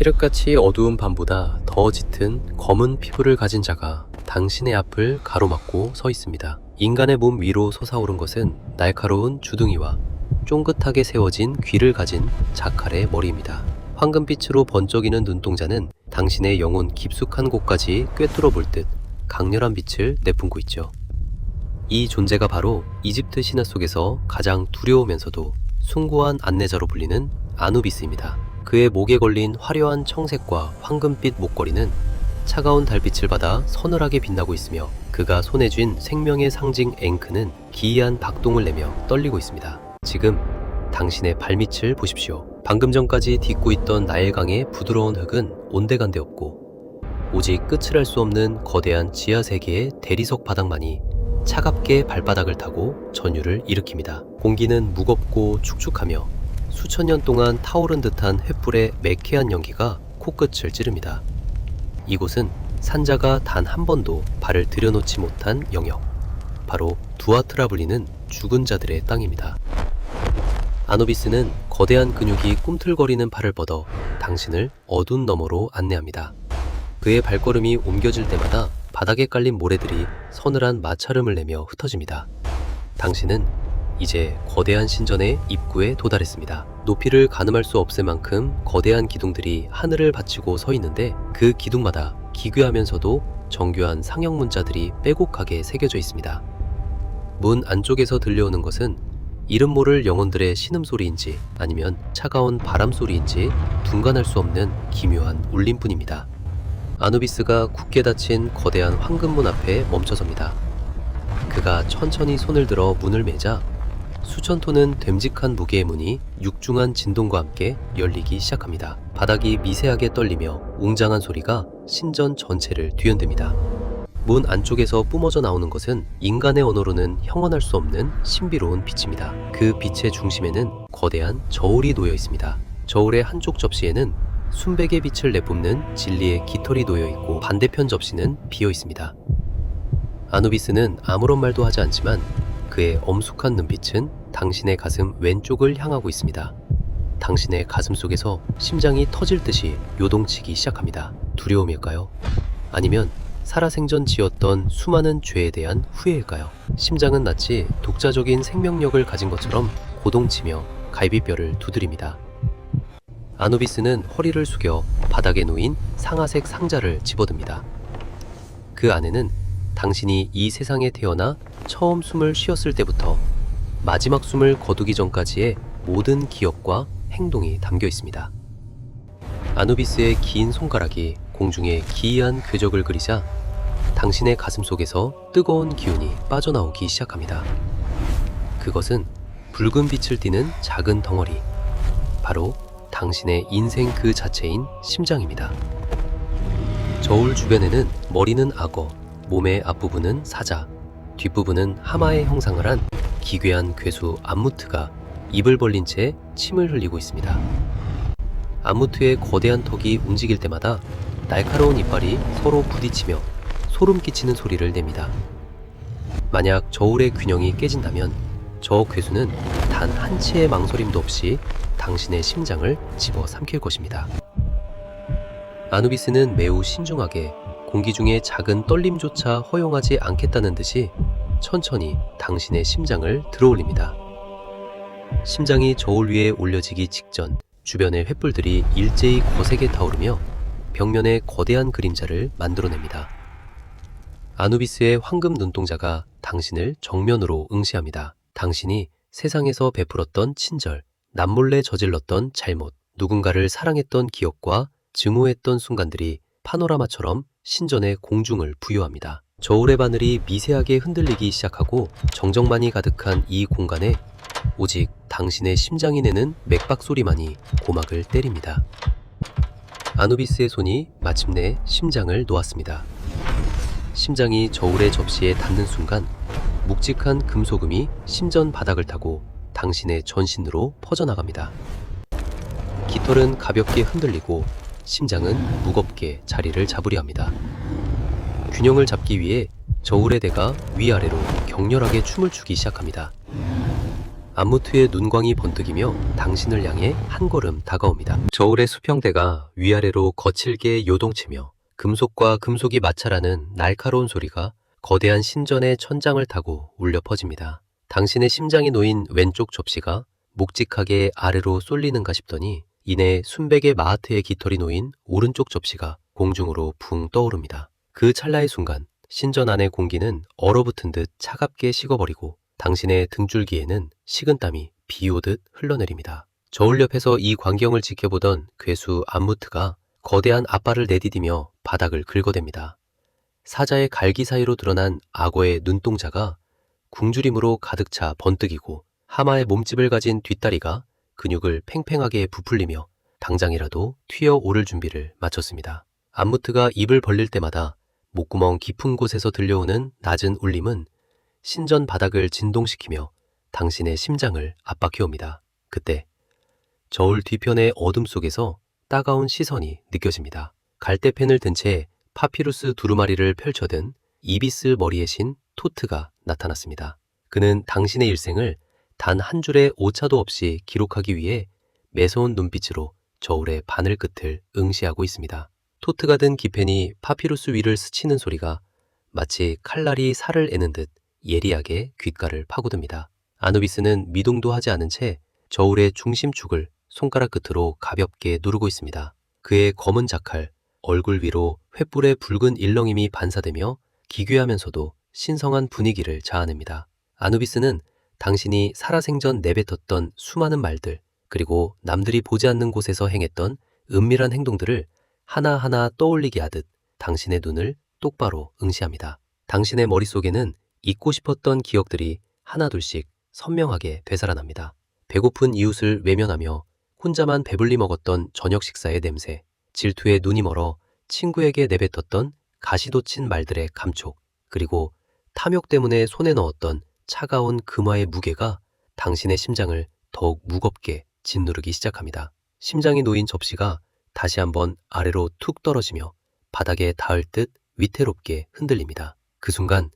칠흑같이 어두운 밤보다 더 짙은 검은 피부를 가진 자가 당신의 앞을 가로막고 서 있습니다. 인간의 몸 위로 솟아오른 것은 날카로운 주둥이와 쫑긋하게 세워진 귀를 가진 자칼의 머리입니다. 황금빛으로 번쩍이는 눈동자는 당신의 영혼 깊숙한 곳까지 꿰뚫어 볼 듯 강렬한 빛을 내뿜고 있죠. 이 존재가 바로 이집트 신화 속에서 가장 두려우면서도 숭고한 안내자로 불리는 아누비스입니다. 그의 목에 걸린 화려한 청색과 황금빛 목걸이는 차가운 달빛을 받아 서늘하게 빛나고 있으며, 그가 손에 쥔 생명의 상징 앵크는 기이한 박동을 내며 떨리고 있습니다. 지금 당신의 발밑을 보십시오. 방금 전까지 딛고 있던 나일강의 부드러운 흙은 온데간데 없고, 오직 끝을 알 수 없는 거대한 지하 세계의 대리석 바닥만이 차갑게 발바닥을 타고 전율을 일으킵니다. 공기는 무겁고 축축하며 수천 년 동안 타오른 듯한 횃불의 매캐한 연기가 코끝을 찌릅니다. 이곳은 산자가 단 한 번도 발을 들여놓지 못한 영역, 바로 두아트라 불리는 죽은 자들의 땅입니다. 아누비스는 거대한 근육이 꿈틀거리는 팔을 뻗어 당신을 어두운 너머로 안내합니다. 그의 발걸음이 옮겨질 때마다 바닥에 깔린 모래들이 서늘한 마찰음을 내며 흩어집니다. 당신은 이제 거대한 신전의 입구에 도달했습니다. 높이를 가늠할 수 없을 만큼 거대한 기둥들이 하늘을 받치고 서 있는데, 그 기둥마다 기괴하면서도 정교한 상형 문자들이 빼곡하게 새겨져 있습니다. 문 안쪽에서 들려오는 것은 이름 모를 영혼들의 신음소리인지 아니면 차가운 바람소리인지 둔간할 수 없는 기묘한 울림뿐입니다. 아누비스가 굳게 닫힌 거대한 황금문 앞에 멈춰섭니다. 그가 천천히 손을 들어 문을 매자 수천 톤은 됨직한 무게의 문이 육중한 진동과 함께 열리기 시작합니다. 바닥이 미세하게 떨리며 웅장한 소리가 신전 전체를 뒤흔듭니다. 문 안쪽에서 뿜어져 나오는 것은 인간의 언어로는 형언할 수 없는 신비로운 빛입니다. 그 빛의 중심에는 거대한 저울이 놓여 있습니다. 저울의 한쪽 접시에는 순백의 빛을 내뿜는 진리의 깃털이 놓여 있고, 반대편 접시는 비어 있습니다. 아누비스는 아무런 말도 하지 않지만 그의 엄숙한 눈빛은 당신의 가슴 왼쪽을 향하고 있습니다. 당신의 가슴 속에서 심장이 터질 듯이 요동치기 시작합니다. 두려움일까요? 아니면 살아생전 지었던 수많은 죄에 대한 후회일까요? 심장은 마치 독자적인 생명력을 가진 것처럼 고동치며 갈비뼈를 두드립니다. 아누비스는 허리를 숙여 바닥에 놓인 상아색 상자를 집어듭니다. 그 안에는 당신이 이 세상에 태어나 처음 숨을 쉬었을 때부터 마지막 숨을 거두기 전까지의 모든 기억과 행동이 담겨 있습니다. 아누비스의 긴 손가락이 공중에 기이한 궤적을 그리자 당신의 가슴 속에서 뜨거운 기운이 빠져나오기 시작합니다. 그것은 붉은 빛을 띠는 작은 덩어리, 바로 당신의 인생 그 자체인 심장입니다. 저울 주변에는 머리는 악어, 몸의 앞부분은 사자, 뒷부분은 하마의 형상을 한 기괴한 괴수 암무트가 입을 벌린 채 침을 흘리고 있습니다. 암무트의 거대한 턱이 움직일 때마다 날카로운 이빨이 서로 부딪히며 소름 끼치는 소리를 냅니다. 만약 저울의 균형이 깨진다면 저 괴수는 단 한 치의 망설임도 없이 당신의 심장을 집어삼킬 것입니다. 아누비스는 매우 신중하게 공기 중에 작은 떨림조차 허용하지 않겠다는 듯이 천천히 당신의 심장을 들어올립니다. 심장이 저울 위에 올려지기 직전 주변의 횃불들이 일제히 거세게 타오르며 벽면에 거대한 그림자를 만들어냅니다. 아누비스의 황금 눈동자가 당신을 정면으로 응시합니다. 당신이 세상에서 베풀었던 친절, 남몰래 저질렀던 잘못, 누군가를 사랑했던 기억과 증오했던 순간들이 파노라마처럼 신전의 공중을 부여합니다. 저울의 바늘이 미세하게 흔들리기 시작하고 정적만이 가득한 이 공간에 오직 당신의 심장이 내는 맥박 소리만이 고막을 때립니다. 아누비스의 손이 마침내 심장을 놓았습니다. 심장이 저울의 접시에 닿는 순간 묵직한 금소금이 심전 바닥을 타고 당신의 전신으로 퍼져나갑니다. 깃털은 가볍게 흔들리고 심장은 무겁게 자리를 잡으려 합니다. 균형을 잡기 위해 저울의 대가 위아래로 격렬하게 춤을 추기 시작합니다. 안무트의 눈광이 번뜩이며 당신을 향해 한 걸음 다가옵니다. 저울의 수평대가 위아래로 거칠게 요동치며 금속과 금속이 마찰하는 날카로운 소리가 거대한 신전의 천장을 타고 울려 퍼집니다. 당신의 심장이 놓인 왼쪽 접시가 묵직하게 아래로 쏠리는가 싶더니 이내 순백의 마하트의 깃털이 놓인 오른쪽 접시가 공중으로 붕 떠오릅니다. 그 찰나의 순간 신전 안의 공기는 얼어붙은 듯 차갑게 식어버리고 당신의 등줄기에는 식은땀이 비 오듯 흘러내립니다. 저울 옆에서 이 광경을 지켜보던 괴수 안무트가 거대한 앞발을 내디디며 바닥을 긁어댑니다. 사자의 갈기 사이로 드러난 악어의 눈동자가 굶주림으로 가득 차 번뜩이고 하마의 몸집을 가진 뒷다리가 근육을 팽팽하게 부풀리며 당장이라도 튀어오를 준비를 마쳤습니다. 안무트가 입을 벌릴 때마다 목구멍 깊은 곳에서 들려오는 낮은 울림은 신전 바닥을 진동시키며 당신의 심장을 압박해옵니다. 그때 저울 뒤편의 어둠 속에서 따가운 시선이 느껴집니다. 갈대펜을 든 채 파피루스 두루마리를 펼쳐든 이비스 머리의 신 토트가 나타났습니다. 그는 당신의 일생을 단 한 줄의 오차도 없이 기록하기 위해 매서운 눈빛으로 저울의 바늘 끝을 응시하고 있습니다. 토트가 든 기펜이 파피루스 위를 스치는 소리가 마치 칼날이 살을 에는 듯 예리하게 귓가를 파고듭니다. 아누비스는 미동도 하지 않은 채 저울의 중심축을 손가락 끝으로 가볍게 누르고 있습니다. 그의 검은 자칼, 얼굴 위로 횃불의 붉은 일렁임이 반사되며 기괴하면서도 신성한 분위기를 자아냅니다. 아누비스는 당신이 살아생전 내뱉었던 수많은 말들, 그리고 남들이 보지 않는 곳에서 행했던 은밀한 행동들을 하나하나 떠올리게 하듯 당신의 눈을 똑바로 응시합니다. 당신의 머릿속에는 잊고 싶었던 기억들이 하나둘씩 선명하게 되살아납니다. 배고픈 이웃을 외면하며 혼자만 배불리 먹었던 저녁 식사의 냄새, 질투에 눈이 멀어 친구에게 내뱉었던 가시돋친 말들의 감촉, 그리고 탐욕 때문에 손에 넣었던 차가운 금화의 무게가 당신의 심장을 더욱 무겁게 짓누르기 시작합니다. 심장이 놓인 접시가 다시 한번 아래로 툭 떨어지며 바닥에 닿을 듯 위태롭게 흔들립니다. 그 순간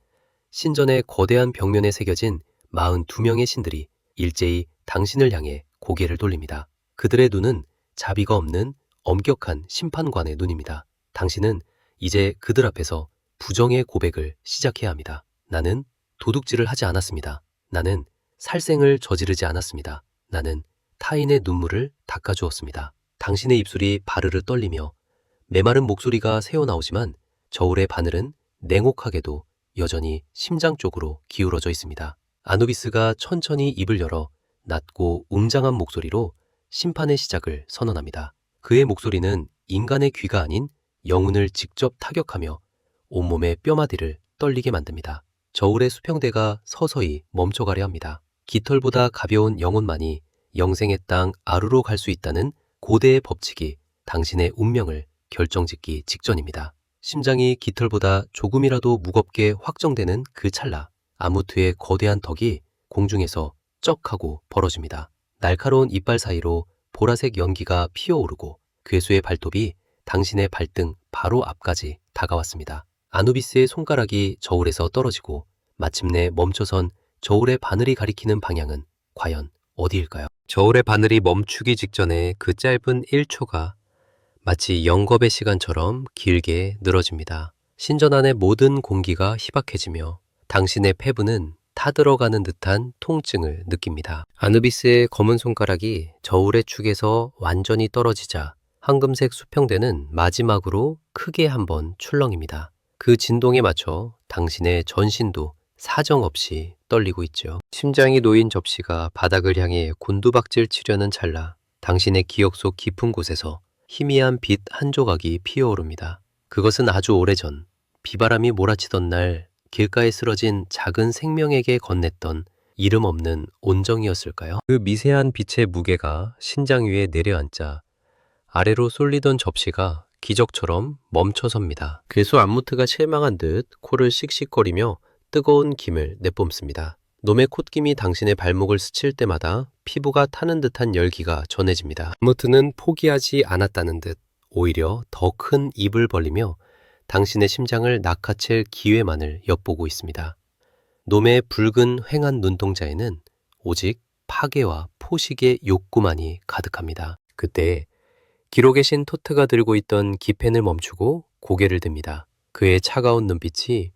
신전의 거대한 벽면에 새겨진 42명의 신들이 일제히 당신을 향해 고개를 돌립니다. 그들의 눈은 자비가 없는 엄격한 심판관의 눈입니다. 당신은 이제 그들 앞에서 부정의 고백을 시작해야 합니다. 나는 도둑질을 하지 않았습니다. 나는 살생을 저지르지 않았습니다. 나는 타인의 눈물을 닦아주었습니다. 당신의 입술이 바르르 떨리며 메마른 목소리가 새어나오지만 저울의 바늘은 냉혹하게도 여전히 심장 쪽으로 기울어져 있습니다. 아누비스가 천천히 입을 열어 낮고 웅장한 목소리로 심판의 시작을 선언합니다. 그의 목소리는 인간의 귀가 아닌 영혼을 직접 타격하며 온몸의 뼈마디를 떨리게 만듭니다. 저울의 수평대가 서서히 멈춰가려 합니다. 깃털보다 가벼운 영혼만이 영생의 땅 아루로 갈 수 있다는 고대의 법칙이 당신의 운명을 결정짓기 직전입니다. 심장이 깃털보다 조금이라도 무겁게 확정되는 그 찰나, 아무트의 거대한 턱이 공중에서 쩍 하고 벌어집니다. 날카로운 이빨 사이로 보라색 연기가 피어오르고 괴수의 발톱이 당신의 발등 바로 앞까지 다가왔습니다. 아누비스의 손가락이 저울에서 떨어지고 마침내 멈춰선 저울의 바늘이 가리키는 방향은 과연 어디일까요? 저울의 바늘이 멈추기 직전에 그 짧은 1초가 마치 영겁의 시간처럼 길게 늘어집니다. 신전 안의 모든 공기가 희박해지며 당신의 폐부는 타들어가는 듯한 통증을 느낍니다. 아누비스의 검은 손가락이 저울의 축에서 완전히 떨어지자 황금색 수평대는 마지막으로 크게 한번 출렁입니다. 그 진동에 맞춰 당신의 전신도 사정없이 떨리고 있죠. 심장이 놓인 접시가 바닥을 향해 곤두박질 치려는 찰나 당신의 기억 속 깊은 곳에서 희미한 빛 한 조각이 피어오릅니다. 그것은 아주 오래전 비바람이 몰아치던 날 길가에 쓰러진 작은 생명에게 건넸던 이름 없는 온정이었을까요? 그 미세한 빛의 무게가 신장 위에 내려앉자 아래로 쏠리던 접시가 기적처럼 멈춰섭니다. 괴수 안무트가 실망한 듯 코를 씩씩거리며 뜨거운 김을 내뿜습니다. 놈의 콧김이 당신의 발목을 스칠 때마다 피부가 타는 듯한 열기가 전해집니다. 안무트는 포기하지 않았다는 듯 오히려 더 큰 입을 벌리며 당신의 심장을 낚아챌 기회만을 엿보고 있습니다. 놈의 붉은 휑한 눈동자에는 오직 파괴와 포식의 욕구만이 가득합니다. 그때 기로 계신 토트가 들고 있던 기펜을 멈추고 고개를 듭니다. 그의 차가운 눈빛이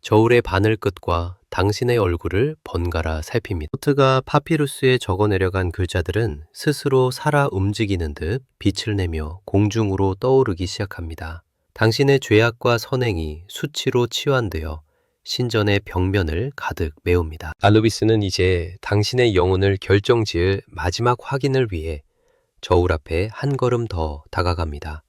저울의 바늘 끝과 당신의 얼굴을 번갈아 살핍니다. 토트가 파피루스에 적어 내려간 글자들은 스스로 살아 움직이는 듯 빛을 내며 공중으로 떠오르기 시작합니다. 당신의 죄악과 선행이 수치로 치환되어 신전의 벽면을 가득 메웁니다. 아누비스는 이제 당신의 영혼을 결정지을 마지막 확인을 위해 저울 앞에 한 걸음 더 다가갑니다.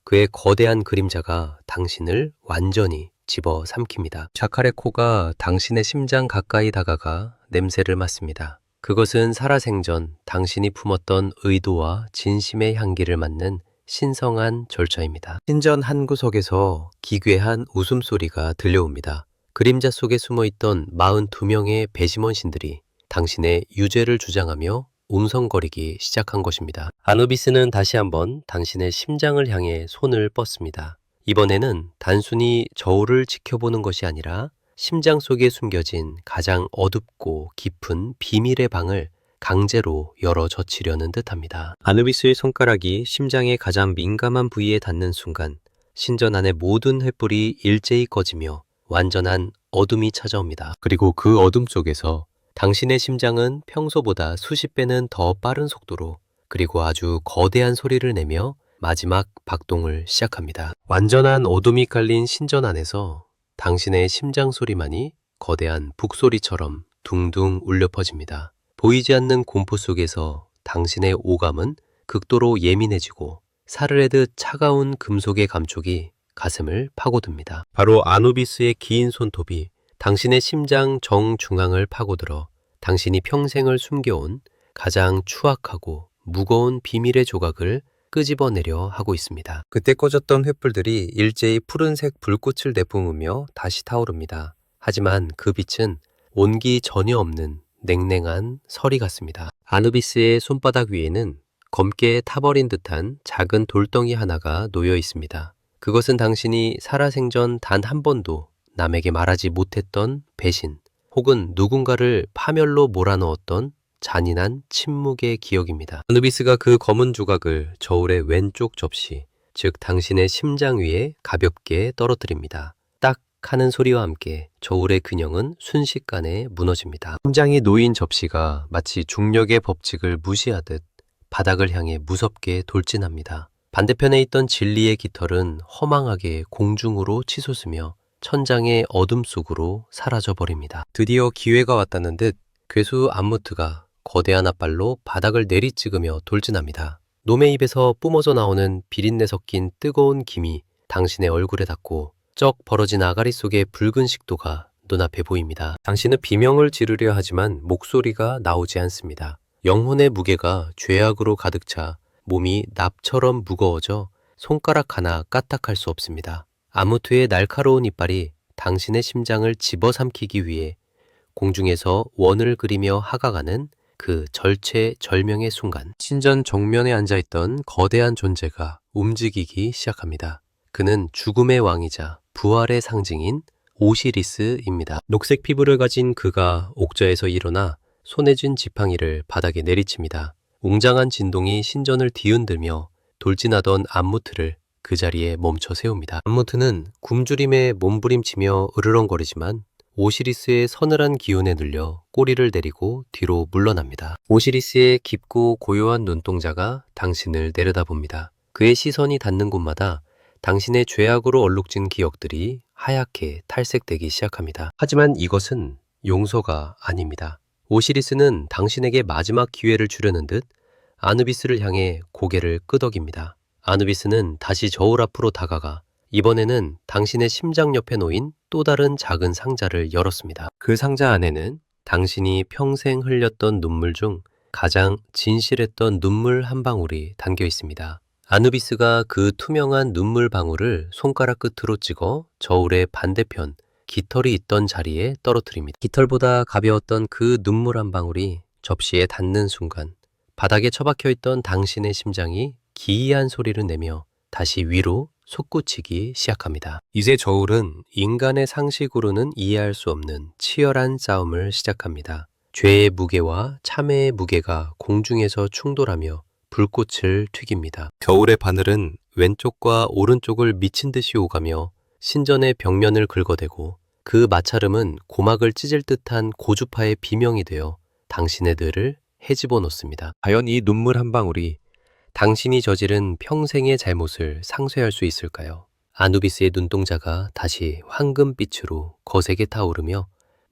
그의 거대한 그림자가 당신을 완전히 집어삼킵니다. 자칼의 코가 당신의 심장 가까이 다가가 냄새를 맡습니다. 그것은 살아생전 당신이 품었던 의도와 진심의 향기를 맡는 신성한 절차입니다. 신전 한 구석에서 기괴한 웃음소리가 들려옵니다. 그림자 속에 숨어있던 42명의 배심원 신들이 당신의 유죄를 주장하며 웅성거리기 시작한 것입니다. 아누비스는 다시 한번 당신의 심장을 향해 손을 뻗습니다. 이번에는 단순히 저울을 지켜보는 것이 아니라 심장 속에 숨겨진 가장 어둡고 깊은 비밀의 방을 강제로 열어 젖히려는 듯합니다. 아누비스의 손가락이 심장의 가장 민감한 부위에 닿는 순간 신전 안의 모든 횃불이 일제히 꺼지며 완전한 어둠이 찾아옵니다. 그리고 그 어둠 속에서 당신의 심장은 평소보다 수십 배는 더 빠른 속도로 그리고 아주 거대한 소리를 내며 마지막 박동을 시작합니다. 완전한 어둠이 깔린 신전 안에서 당신의 심장 소리만이 거대한 북소리처럼 둥둥 울려 퍼집니다. 보이지 않는 공포 속에서 당신의 오감은 극도로 예민해지고 사르르듯 차가운 금속의 감촉이 가슴을 파고듭니다. 바로 아누비스의 긴 손톱이 당신의 심장 정중앙을 파고들어 당신이 평생을 숨겨온 가장 추악하고 무거운 비밀의 조각을 끄집어내려 하고 있습니다. 그때 꺼졌던 횃불들이 일제히 푸른색 불꽃을 내뿜으며 다시 타오릅니다. 하지만 그 빛은 온기 전혀 없는 냉랭한 서리 같습니다. 아누비스의 손바닥 위에는 검게 타버린 듯한 작은 돌덩이 하나가 놓여 있습니다. 그것은 당신이 살아생전 단 한 번도 남에게 말하지 못했던 배신 혹은 누군가를 파멸로 몰아넣었던 잔인한 침묵의 기억입니다. 아누비스가 그 검은 조각을 저울의 왼쪽 접시, 즉 당신의 심장 위에 가볍게 떨어뜨립니다. 딱 하는 소리와 함께 저울의 균형은 순식간에 무너집니다. 심장이 놓인 접시가 마치 중력의 법칙을 무시하듯 바닥을 향해 무섭게 돌진합니다. 반대편에 있던 진리의 깃털은 허망하게 공중으로 치솟으며 천장의 어둠 속으로 사라져버립니다. 드디어 기회가 왔다는 듯 괴수 암무트가 거대한 앞발로 바닥을 내리찍으며 돌진합니다. 놈의 입에서 뿜어져 나오는 비린내 섞인 뜨거운 김이 당신의 얼굴에 닿고 쩍 벌어진 아가리 속의 붉은 식도가 눈앞에 보입니다. 당신은 비명을 지르려 하지만 목소리가 나오지 않습니다. 영혼의 무게가 죄악으로 가득 차 몸이 납처럼 무거워져 손가락 하나 까딱할 수 없습니다. 아무트의 날카로운 이빨이 당신의 심장을 집어삼키기 위해 공중에서 원을 그리며 하가가는 그 절체절명의 순간 신전 정면에 앉아있던 거대한 존재가 움직이기 시작합니다. 그는 죽음의 왕이자 부활의 상징인 오시리스입니다. 녹색 피부를 가진 그가 옥저에서 일어나 손에 쥔 지팡이를 바닥에 내리칩니다. 웅장한 진동이 신전을 뒤흔들며 돌진하던 암무트를 그 자리에 멈춰 세웁니다. 암무트는 굶주림에 몸부림치며 으르렁거리지만 오시리스의 서늘한 기운에 눌려 꼬리를 내리고 뒤로 물러납니다. 오시리스의 깊고 고요한 눈동자가 당신을 내려다봅니다. 그의 시선이 닿는 곳마다 당신의 죄악으로 얼룩진 기억들이 하얗게 탈색되기 시작합니다. 하지만 이것은 용서가 아닙니다. 오시리스는 당신에게 마지막 기회를 주려는 듯 아누비스를 향해 고개를 끄덕입니다. 아누비스는 다시 저울 앞으로 다가가 이번에는 당신의 심장 옆에 놓인 또 다른 작은 상자를 열었습니다. 그 상자 안에는 당신이 평생 흘렸던 눈물 중 가장 진실했던 눈물 한 방울이 담겨 있습니다. 아누비스가 그 투명한 눈물 방울을 손가락 끝으로 찍어 저울의 반대편 깃털이 있던 자리에 떨어뜨립니다. 깃털보다 가벼웠던 그 눈물 한 방울이 접시에 닿는 순간 바닥에 처박혀 있던 당신의 심장이 기이한 소리를 내며 다시 위로 솟구치기 시작합니다. 이제 저울은 인간의 상식으로는 이해할 수 없는 치열한 싸움을 시작합니다. 죄의 무게와 참회의 무게가 공중에서 충돌하며 불꽃을 튀깁니다. 겨울의 바늘은 왼쪽과 오른쪽을 미친 듯이 오가며 신전의 벽면을 긁어대고 그 마찰음은 고막을 찢을 듯한 고주파의 비명이 되어 당신의 뇌를 헤집어 놓습니다. 과연 이 눈물 한 방울이 당신이 저지른 평생의 잘못을 상쇄할 수 있을까요? 아누비스의 눈동자가 다시 황금빛으로 거세게 타오르며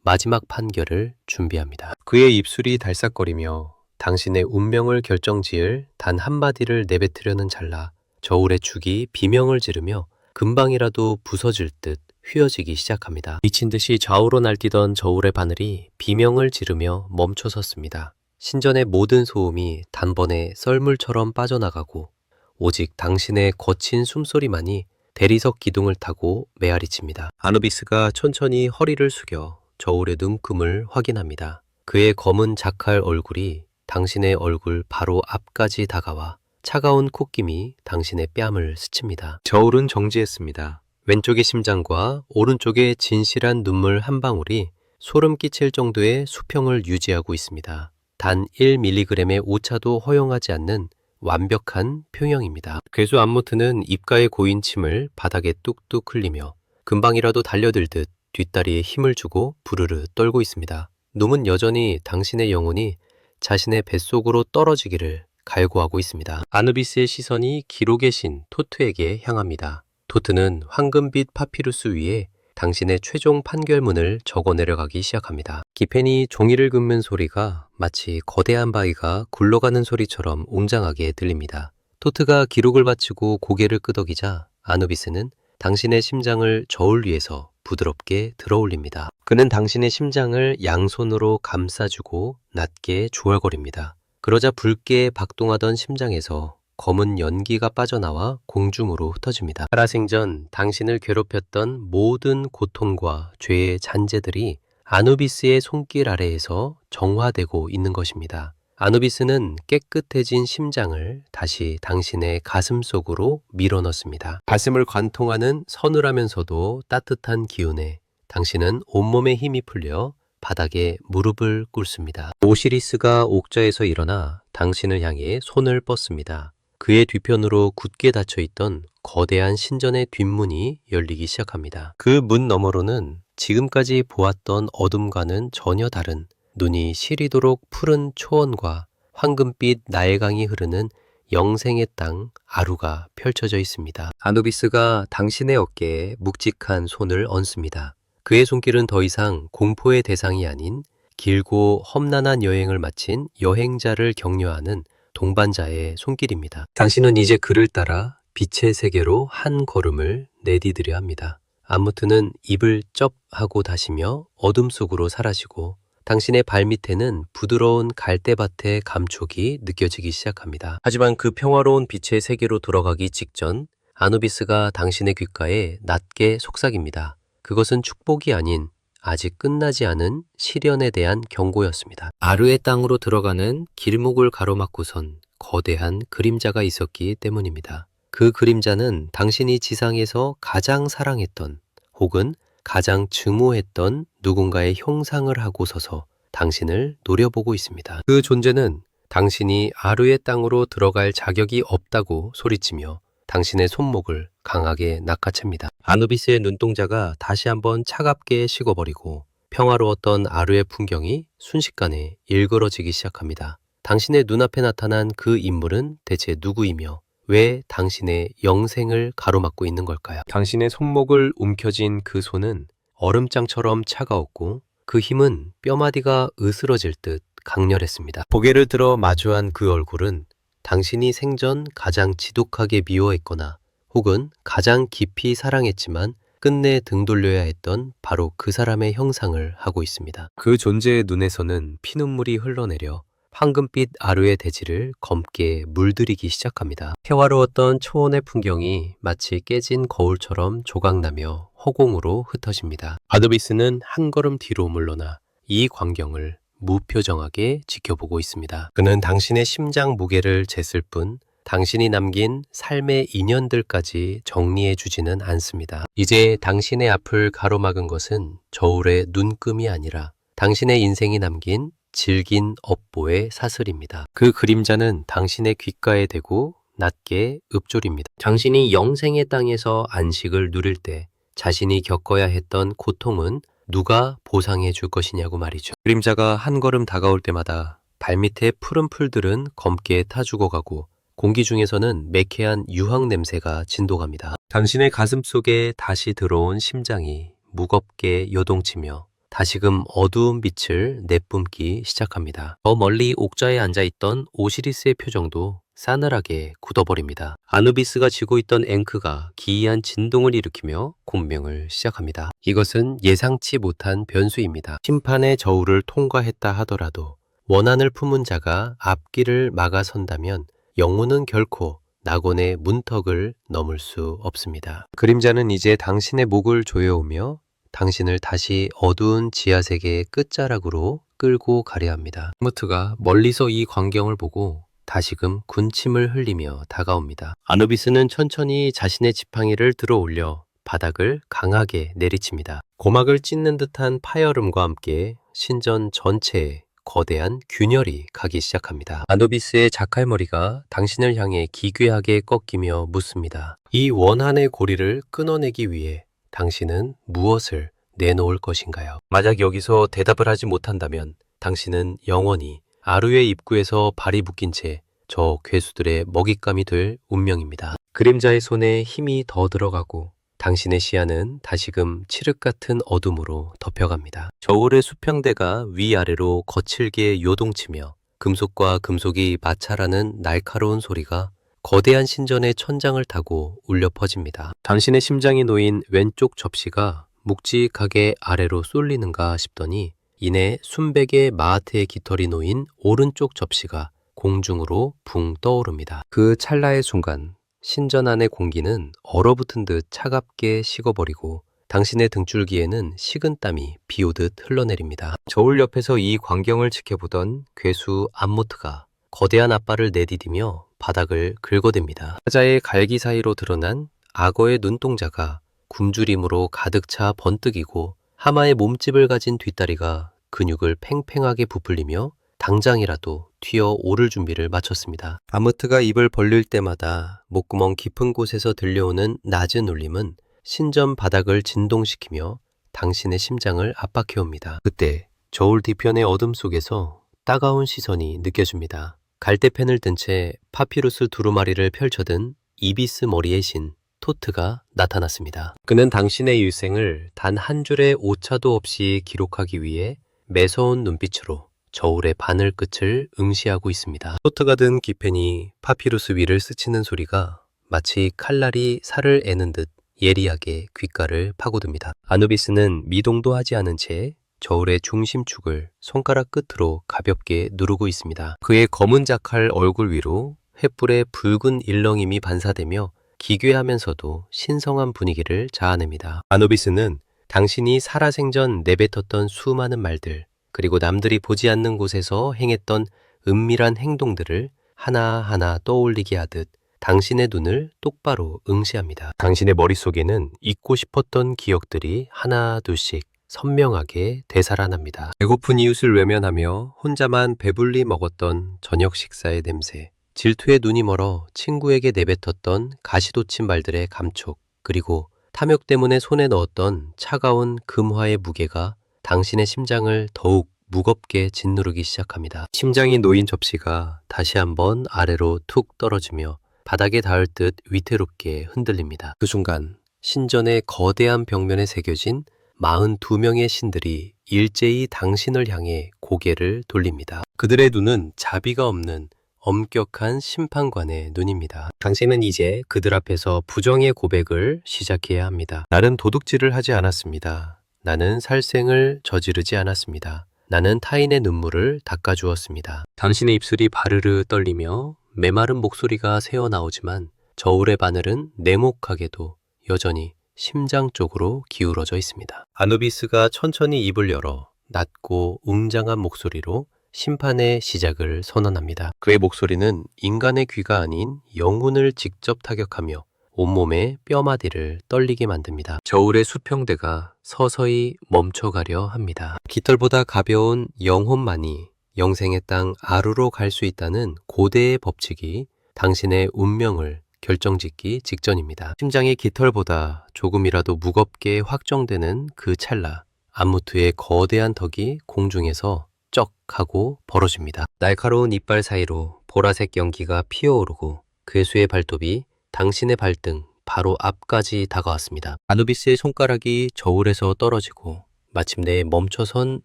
마지막 판결을 준비합니다. 그의 입술이 달싹거리며 당신의 운명을 결정지을 단 한마디를 내뱉으려는 찰나 저울의 축이 비명을 지르며 금방이라도 부서질 듯 휘어지기 시작합니다. 미친 듯이 좌우로 날뛰던 저울의 바늘이 비명을 지르며 멈춰섰습니다. 신전의 모든 소음이 단번에 썰물처럼 빠져나가고 오직 당신의 거친 숨소리만이 대리석 기둥을 타고 메아리칩니다. 아누비스가 천천히 허리를 숙여 저울의 눈금을 확인합니다. 그의 검은 자칼 얼굴이 당신의 얼굴 바로 앞까지 다가와 차가운 콧김이 당신의 뺨을 스칩니다. 저울은 정지했습니다. 왼쪽의 심장과 오른쪽의 진실한 눈물 한 방울이 소름 끼칠 정도의 수평을 유지하고 있습니다. 단 1mg의 오차도 허용하지 않는 완벽한 평형입니다. 괴수 안무트는 입가에 고인 침을 바닥에 뚝뚝 흘리며 금방이라도 달려들듯 뒷다리에 힘을 주고 부르르 떨고 있습니다. 놈은 여전히 당신의 영혼이 자신의 뱃속으로 떨어지기를 갈구하고 있습니다. 아누비스의 시선이 기록의 신 토트에게 향합니다. 토트는 황금빛 파피루스 위에 당신의 최종 판결문을 적어 내려가기 시작합니다. 기펜이 종이를 긋는 소리가 마치 거대한 바위가 굴러가는 소리처럼 웅장하게 들립니다. 토트가 기록을 마치고 고개를 끄덕이자 아누비스는 당신의 심장을 저울 위에서 부드럽게 들어올립니다. 그는 당신의 심장을 양손으로 감싸주고 낮게 중얼거립니다. 그러자 붉게 박동하던 심장에서 검은 연기가 빠져나와 공중으로 흩어집니다. 살아생전 당신을 괴롭혔던 모든 고통과 죄의 잔재들이 아누비스의 손길 아래에서 정화되고 있는 것입니다. 아누비스는 깨끗해진 심장을 다시 당신의 가슴 속으로 밀어넣습니다. 가슴을 관통하는 서늘하면서도 따뜻한 기운에 당신은 온몸에 힘이 풀려 바닥에 무릎을 꿇습니다. 오시리스가 옥저에서 일어나 당신을 향해 손을 뻗습니다. 그의 뒤편으로 굳게 닫혀있던 거대한 신전의 뒷문이 열리기 시작합니다. 그 문 너머로는 지금까지 보았던 어둠과는 전혀 다른 눈이 시리도록 푸른 초원과 황금빛 나일강이 흐르는 영생의 땅 아루가 펼쳐져 있습니다. 아누비스가 당신의 어깨에 묵직한 손을 얹습니다. 그의 손길은 더 이상 공포의 대상이 아닌 길고 험난한 여행을 마친 여행자를 격려하는 동반자의 손길입니다. 당신은 이제 그를 따라 빛의 세계로 한 걸음을 내디디려 합니다. 안무트는 입을 쩝 하고 닫으며 어둠 속으로 사라지고 당신의 발밑에는 부드러운 갈대밭의 감촉이 느껴지기 시작합니다. 하지만 그 평화로운 빛의 세계로 들어가기 직전 아누비스가 당신의 귓가에 낮게 속삭입니다. 그것은 축복이 아닌 아직 끝나지 않은 시련에 대한 경고였습니다. 아르의 땅으로 들어가는 길목을 가로막고선 거대한 그림자가 있었기 때문입니다. 그 그림자는 당신이 지상에서 가장 사랑했던 혹은 가장 증오했던 누군가의 형상을 하고 서서 당신을 노려보고 있습니다. 그 존재는 당신이 아르의 땅으로 들어갈 자격이 없다고 소리치며 당신의 손목을 강하게 낚아챕니다. 아누비스의 눈동자가 다시 한번 차갑게 식어버리고 평화로웠던 아르의 풍경이 순식간에 일그러지기 시작합니다. 당신의 눈앞에 나타난 그 인물은 대체 누구이며 왜 당신의 영생을 가로막고 있는 걸까요? 당신의 손목을 움켜쥔 그 손은 얼음장처럼 차가웠고 그 힘은 뼈마디가 으스러질 듯 강렬했습니다. 고개를 들어 마주한 그 얼굴은 당신이 생전 가장 지독하게 미워했거나 혹은 가장 깊이 사랑했지만 끝내 등 돌려야 했던 바로 그 사람의 형상을 하고 있습니다. 그 존재의 눈에서는 피눈물이 흘러내려 황금빛 아루의 대지를 검게 물들이기 시작합니다. 평화로웠던 초원의 풍경이 마치 깨진 거울처럼 조각나며 허공으로 흩어집니다. 아누비스는 한 걸음 뒤로 물러나 이 광경을 무표정하게 지켜보고 있습니다. 그는 당신의 심장 무게를 쟀을 뿐 당신이 남긴 삶의 인연들까지 정리해 주지는 않습니다. 이제 당신의 앞을 가로막은 것은 저울의 눈금이 아니라 당신의 인생이 남긴 질긴 업보의 사슬입니다. 그 그림자는 당신의 귓가에 대고 낮게 읊조립니다. 당신이 영생의 땅에서 안식을 누릴 때 자신이 겪어야 했던 고통은 누가 보상해 줄 것이냐고 말이죠. 그림자가 한 걸음 다가올 때마다 발밑의 푸른 풀들은 검게 타 죽어가고 공기 중에서는 매캐한 유황 냄새가 진동합니다. 당신의 가슴 속에 다시 들어온 심장이 무겁게 요동치며 다시금 어두운 빛을 내뿜기 시작합니다. 더 멀리 옥자에 앉아있던 오시리스의 표정도 싸늘하게 굳어버립니다. 아누비스가 쥐고 있던 앵크가 기이한 진동을 일으키며 공명을 시작합니다. 이것은 예상치 못한 변수입니다. 심판의 저울을 통과했다 하더라도 원한을 품은 자가 앞길을 막아선다면 영혼은 결코 낙원의 문턱을 넘을 수 없습니다. 그림자는 이제 당신의 목을 조여오며 당신을 다시 어두운 지하세계의 끝자락으로 끌고 가려 합니다. 하무트가 멀리서 이 광경을 보고 다시금 군침을 흘리며 다가옵니다. 아누비스는 천천히 자신의 지팡이를 들어 올려 바닥을 강하게 내리칩니다. 고막을 찢는 듯한 파열음과 함께 신전 전체에 거대한 균열이 가기 시작합니다. 아누비스의 자칼머리가 당신을 향해 기괴하게 꺾이며 묻습니다. 이 원한의 고리를 끊어내기 위해 당신은 무엇을 내놓을 것인가요? 만약 여기서 대답을 하지 못한다면 당신은 영원히 아루의 입구에서 발이 묶인 채 저 괴수들의 먹잇감이 될 운명입니다. 그림자의 손에 힘이 더 들어가고 당신의 시야는 다시금 칠흑 같은 어둠으로 덮여갑니다. 저울의 수평대가 위아래로 거칠게 요동치며 금속과 금속이 마찰하는 날카로운 소리가 거대한 신전의 천장을 타고 울려 퍼집니다. 당신의 심장이 놓인 왼쪽 접시가 묵직하게 아래로 쏠리는가 싶더니 이내 순백의 마하트의 깃털이 놓인 오른쪽 접시가 공중으로 붕 떠오릅니다. 그 찰나의 순간 신전 안의 공기는 얼어붙은 듯 차갑게 식어버리고 당신의 등줄기에는 식은 땀이 비오듯 흘러내립니다. 저울 옆에서 이 광경을 지켜보던 괴수 암모트가 거대한 앞발을 내디디며 바닥을 긁어댑니다. 사자의 갈기 사이로 드러난 악어의 눈동자가 굶주림으로 가득 차 번뜩이고 하마의 몸집을 가진 뒷다리가 근육을 팽팽하게 부풀리며 당장이라도 튀어 오를 준비를 마쳤습니다. 아무트가 입을 벌릴 때마다 목구멍 깊은 곳에서 들려오는 낮은 울림은 신전 바닥을 진동시키며 당신의 심장을 압박해옵니다. 그때 저울 뒤편의 어둠 속에서 따가운 시선이 느껴집니다. 갈대펜을 든 채 파피루스 두루마리를 펼쳐든 이비스 머리의 신 토트가 나타났습니다. 그는 당신의 일생을 단 한 줄의 오차도 없이 기록하기 위해 매서운 눈빛으로 저울의 바늘 끝을 응시하고 있습니다. 토트가 든 기펜이 파피루스 위를 스치는 소리가 마치 칼날이 살을 애는 듯 예리하게 귓가를 파고듭니다. 아누비스는 미동도 하지 않은 채 저울의 중심축을 손가락 끝으로 가볍게 누르고 있습니다. 그의 검은 자칼 얼굴 위로 횃불의 붉은 일렁임이 반사되며 기괴하면서도 신성한 분위기를 자아냅니다. 아누비스는 당신이 살아생전 내뱉었던 수많은 말들, 그리고 남들이 보지 않는 곳에서 행했던 은밀한 행동들을 하나하나 떠올리게 하듯 당신의 눈을 똑바로 응시합니다. 당신의 머릿속에는 잊고 싶었던 기억들이 하나 둘씩 선명하게 되살아납니다. 배고픈 이웃을 외면하며 혼자만 배불리 먹었던 저녁 식사의 냄새, 질투에 눈이 멀어 친구에게 내뱉었던 가시돋친 말들의 감촉, 그리고 탐욕 때문에 손에 넣었던 차가운 금화의 무게가 당신의 심장을 더욱 무겁게 짓누르기 시작합니다. 심장이 놓인 접시가 다시 한번 아래로 툭 떨어지며 바닥에 닿을 듯 위태롭게 흔들립니다. 그 순간 신전의 거대한 벽면에 새겨진 42명의 신들이 일제히 당신을 향해 고개를 돌립니다. 그들의 눈은 자비가 없는 엄격한 심판관의 눈입니다. 당신은 이제 그들 앞에서 부정의 고백을 시작해야 합니다. 나는 도둑질을 하지 않았습니다. 나는 살생을 저지르지 않았습니다. 나는 타인의 눈물을 닦아주었습니다. 당신의 입술이 바르르 떨리며 메마른 목소리가 새어나오지만 저울의 바늘은 냉혹하게도 여전히 심장 쪽으로 기울어져 있습니다. 아누비스가 천천히 입을 열어 낮고 웅장한 목소리로 심판의 시작을 선언합니다. 그의 목소리는 인간의 귀가 아닌 영혼을 직접 타격하며 온몸의 뼈마디를 떨리게 만듭니다. 저울의 수평대가 서서히 멈춰가려 합니다. 깃털보다 가벼운 영혼만이 영생의 땅 아루로 갈 수 있다는 고대의 법칙이 당신의 운명을 결정짓기 직전입니다. 심장의 깃털보다 조금이라도 무겁게 확정되는 그 찰나, 암무트의 거대한 턱이 공중에서 쩍 하고 벌어집니다. 날카로운 이빨 사이로 보라색 연기가 피어오르고 괴수의 발톱이 당신의 발등 바로 앞까지 다가왔습니다. 아누비스의 손가락이 저울에서 떨어지고 마침내 멈춰선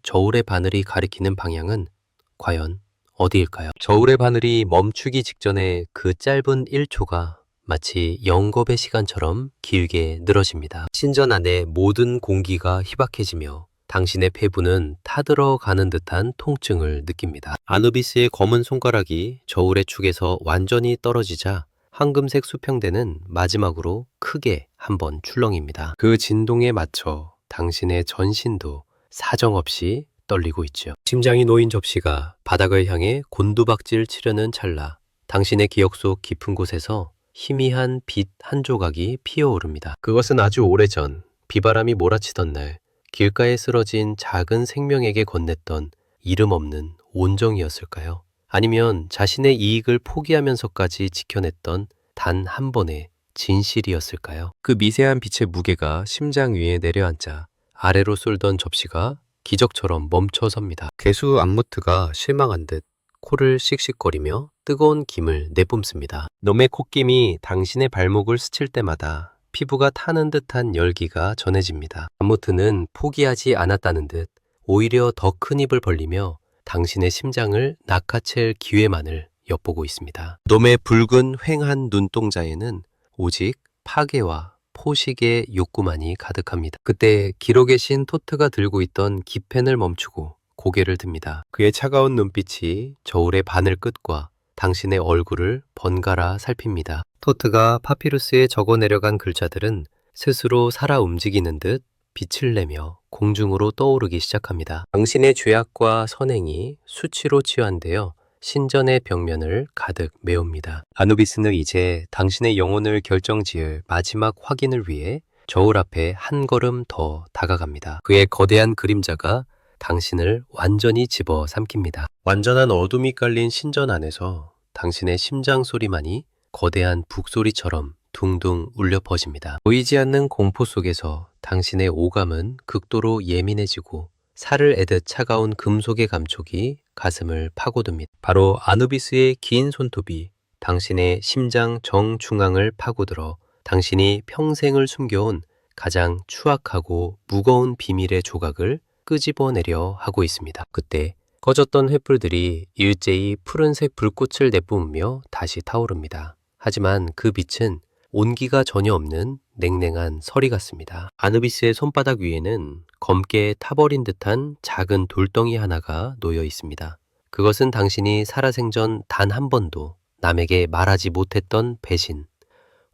저울의 바늘이 가리키는 방향은 과연 어디일까요? 저울의 바늘이 멈추기 직전에 그 짧은 1초가 마치 영겁의 시간처럼 길게 늘어집니다. 신전 안에 모든 공기가 희박해지며 당신의 폐부는 타들어가는 듯한 통증을 느낍니다. 아누비스의 검은 손가락이 저울의 축에서 완전히 떨어지자 황금색 수평대는 마지막으로 크게 한번 출렁입니다. 그 진동에 맞춰 당신의 전신도 사정없이 떨리고 있죠. 심장이 놓인 접시가 바닥을 향해 곤두박질 치려는 찰나 당신의 기억 속 깊은 곳에서 희미한 빛 한 조각이 피어오릅니다. 그것은 아주 오래전 비바람이 몰아치던 날 길가에 쓰러진 작은 생명에게 건넸던 이름 없는 온정이었을까요? 아니면 자신의 이익을 포기하면서까지 지켜냈던 단 한 번의 진실이었을까요? 그 미세한 빛의 무게가 심장 위에 내려앉자 아래로 쏠던 접시가 기적처럼 멈춰섭니다. 괴수 암무트가 실망한 듯 코를 씩씩거리며 뜨거운 김을 내뿜습니다. 놈의 콧김이 당신의 발목을 스칠 때마다 피부가 타는 듯한 열기가 전해집니다. 암무트는 포기하지 않았다는 듯 오히려 더 큰 입을 벌리며 당신의 심장을 낚아챌 기회만을 엿보고 있습니다. 놈의 붉은 휑한 눈동자에는 오직 파괴와 포식의 욕구만이 가득합니다. 그때 기로 계신 토트가 들고 있던 기펜을 멈추고 고개를 듭니다. 그의 차가운 눈빛이 저울의 바늘 끝과 당신의 얼굴을 번갈아 살핍니다. 토트가 파피루스에 적어 내려간 글자들은 스스로 살아 움직이는 듯 빛을 내며 공중으로 떠오르기 시작합니다. 당신의 죄악과 선행이 수치로 치환되어 신전의 벽면을 가득 메웁니다. 아누비스는 이제 당신의 영혼을 결정지을 마지막 확인을 위해 저울 앞에 한 걸음 더 다가갑니다. 그의 거대한 그림자가 당신을 완전히 집어삼킵니다. 완전한 어둠이 깔린 신전 안에서 당신의 심장 소리만이 거대한 북소리처럼 둥둥 울려 퍼집니다. 보이지 않는 공포 속에서 당신의 오감은 극도로 예민해지고 살을 애듯 차가운 금속의 감촉이 가슴을 파고듭니다. 바로 아누비스의 긴 손톱이 당신의 심장 정중앙을 파고들어 당신이 평생을 숨겨온 가장 추악하고 무거운 비밀의 조각을 끄집어내려 하고 있습니다. 그때 꺼졌던 횃불들이 일제히 푸른색 불꽃을 내뿜으며 다시 타오릅니다. 하지만 그 빛은 온기가 전혀 없는 냉랭한 서리 같습니다. 아누비스의 손바닥 위에는 검게 타버린 듯한 작은 돌덩이 하나가 놓여 있습니다. 그것은 당신이 살아생전 단 한 번도 남에게 말하지 못했던 배신,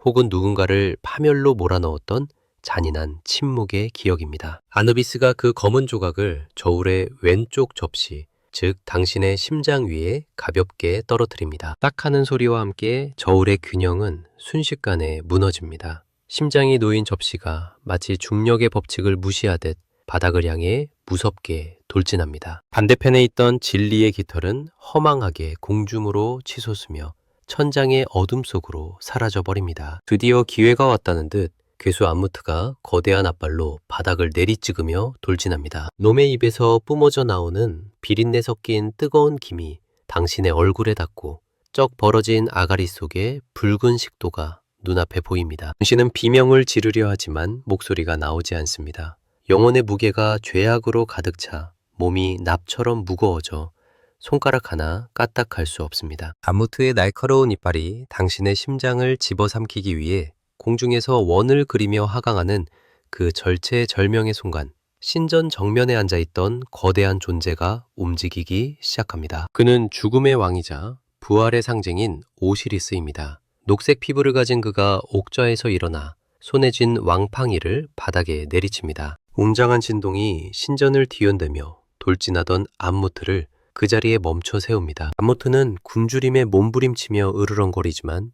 혹은 누군가를 파멸로 몰아넣었던 잔인한 침묵의 기억입니다. 아누비스가 그 검은 조각을 저울의 왼쪽 접시, 즉 당신의 심장 위에 가볍게 떨어뜨립니다. 딱 하는 소리와 함께 저울의 균형은 순식간에 무너집니다. 심장이 놓인 접시가 마치 중력의 법칙을 무시하듯 바닥을 향해 무섭게 돌진합니다. 반대편에 있던 진리의 깃털은 허망하게 공중으로 치솟으며 천장의 어둠 속으로 사라져버립니다. 드디어 기회가 왔다는 듯 괴수 암무트가 거대한 앞발로 바닥을 내리찍으며 돌진합니다. 놈의 입에서 뿜어져 나오는 비린내 섞인 뜨거운 김이 당신의 얼굴에 닿고 쩍 벌어진 아가리 속에 붉은 식도가 눈앞에 보입니다. 당신은 비명을 지르려 하지만 목소리가 나오지 않습니다. 영혼의 무게가 죄악으로 가득 차 몸이 납처럼 무거워져 손가락 하나 까딱할 수 없습니다. 암무트의 날카로운 이빨이 당신의 심장을 집어삼키기 위해 공중에서 원을 그리며 하강하는 그 절체절명의 순간, 신전 정면에 앉아있던 거대한 존재가 움직이기 시작합니다. 그는 죽음의 왕이자 부활의 상징인 오시리스입니다. 녹색 피부를 가진 그가 옥좌에서 일어나 손에 쥔 왕팡이를 바닥에 내리칩니다. 웅장한 진동이 신전을 뒤흔들며 돌진하던 암무트를 그 자리에 멈춰 세웁니다. 암무트는 굶주림에 몸부림치며 으르렁거리지만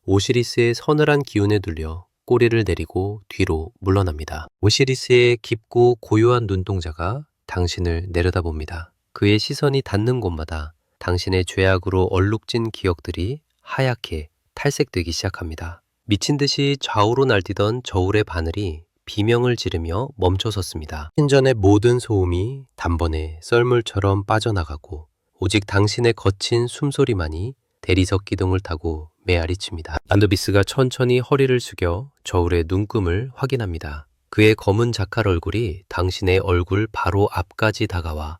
오시리스의 서늘한 기운에 눌려 꼬리를 내리고 뒤로 물러납니다. 오시리스의 깊고 고요한 눈동자가 당신을 내려다봅니다. 그의 시선이 닿는 곳마다 당신의 죄악으로 얼룩진 기억들이 하얗게 탈색되기 시작합니다. 미친 듯이 좌우로 날뛰던 저울의 바늘이 비명을 지르며 멈춰섰습니다. 신전의 모든 소음이 단번에 썰물처럼 빠져나가고 오직 당신의 거친 숨소리만이 대리석 기둥을 타고 메아리칩니다. 아누비스가 천천히 허리를 숙여 저울의 눈금을 확인합니다. 그의 검은 자칼 얼굴이 당신의 얼굴 바로 앞까지 다가와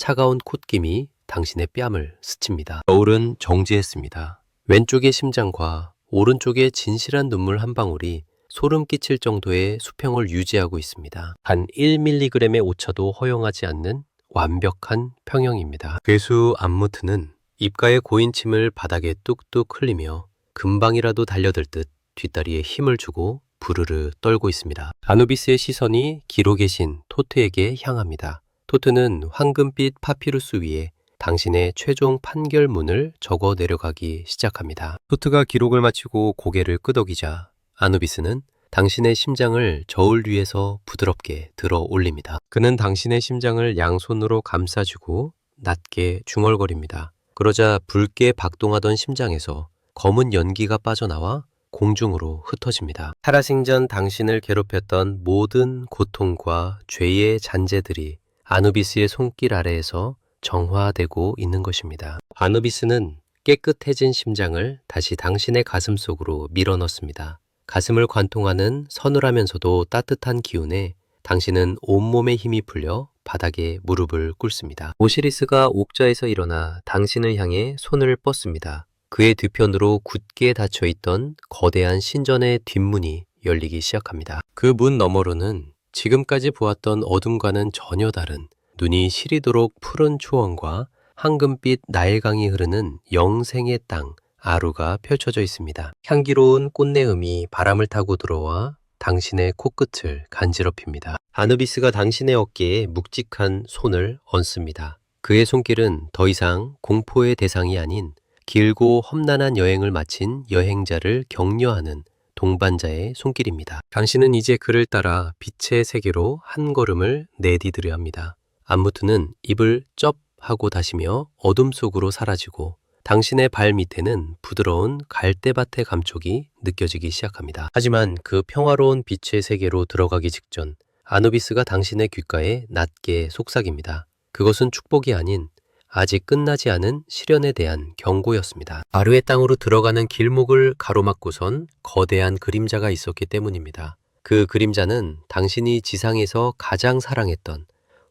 차가운 콧김이 당신의 뺨을 스칩니다. 저울은 정지했습니다. 왼쪽의 심장과 오른쪽의 진실한 눈물 한 방울이 소름 끼칠 정도의 수평을 유지하고 있습니다. 단 1mg의 오차도 허용하지 않는 완벽한 평형입니다. 괴수 암무트는 입가에 고인 침을 바닥에 뚝뚝 흘리며 금방이라도 달려들 듯 뒷다리에 힘을 주고 부르르 떨고 있습니다. 아누비스의 시선이 기로 계신 토트에게 향합니다. 토트는 황금빛 파피루스 위에 당신의 최종 판결문을 적어 내려가기 시작합니다. 토트가 기록을 마치고 고개를 끄덕이자 아누비스는 당신의 심장을 저울 위에서 부드럽게 들어 올립니다. 그는 당신의 심장을 양손으로 감싸주고 낮게 중얼거립니다. 그러자 붉게 박동하던 심장에서 검은 연기가 빠져나와 공중으로 흩어집니다. 살아생전 당신을 괴롭혔던 모든 고통과 죄의 잔재들이 아누비스의 손길 아래에서 정화되고 있는 것입니다. 아누비스는 깨끗해진 심장을 다시 당신의 가슴 속으로 밀어넣습니다. 가슴을 관통하는 서늘하면서도 따뜻한 기운에 당신은 온몸의 힘이 풀려 바닥에 무릎을 꿇습니다. 오시리스가 옥좌에서 일어나 당신을 향해 손을 뻗습니다. 그의 뒤편으로 굳게 닫혀있던 거대한 신전의 뒷문이 열리기 시작합니다. 그 문 너머로는 지금까지 보았던 어둠과는 전혀 다른 눈이 시리도록 푸른 초원과 황금빛 나일강이 흐르는 영생의 땅 아루가 펼쳐져 있습니다. 향기로운 꽃내음이 바람을 타고 들어와 당신의 코끝을 간지럽힙니다. 아누비스가 당신의 어깨에 묵직한 손을 얹습니다. 그의 손길은 더 이상 공포의 대상이 아닌 길고 험난한 여행을 마친 여행자를 격려하는 동반자의 손길입니다. 당신은 이제 그를 따라 빛의 세계로 한 걸음을 내디디려 합니다. 암무트는 입을 쩝 하고 다시며 어둠 속으로 사라지고 당신의 발 밑에는 부드러운 갈대밭의 감촉이 느껴지기 시작합니다. 하지만 그 평화로운 빛의 세계로 들어가기 직전 아누비스가 당신의 귓가에 낮게 속삭입니다. 그것은 축복이 아닌 아직 끝나지 않은 시련에 대한 경고였습니다. 아르의 땅으로 들어가는 길목을 가로막고선 거대한 그림자가 있었기 때문입니다. 그 그림자는 당신이 지상에서 가장 사랑했던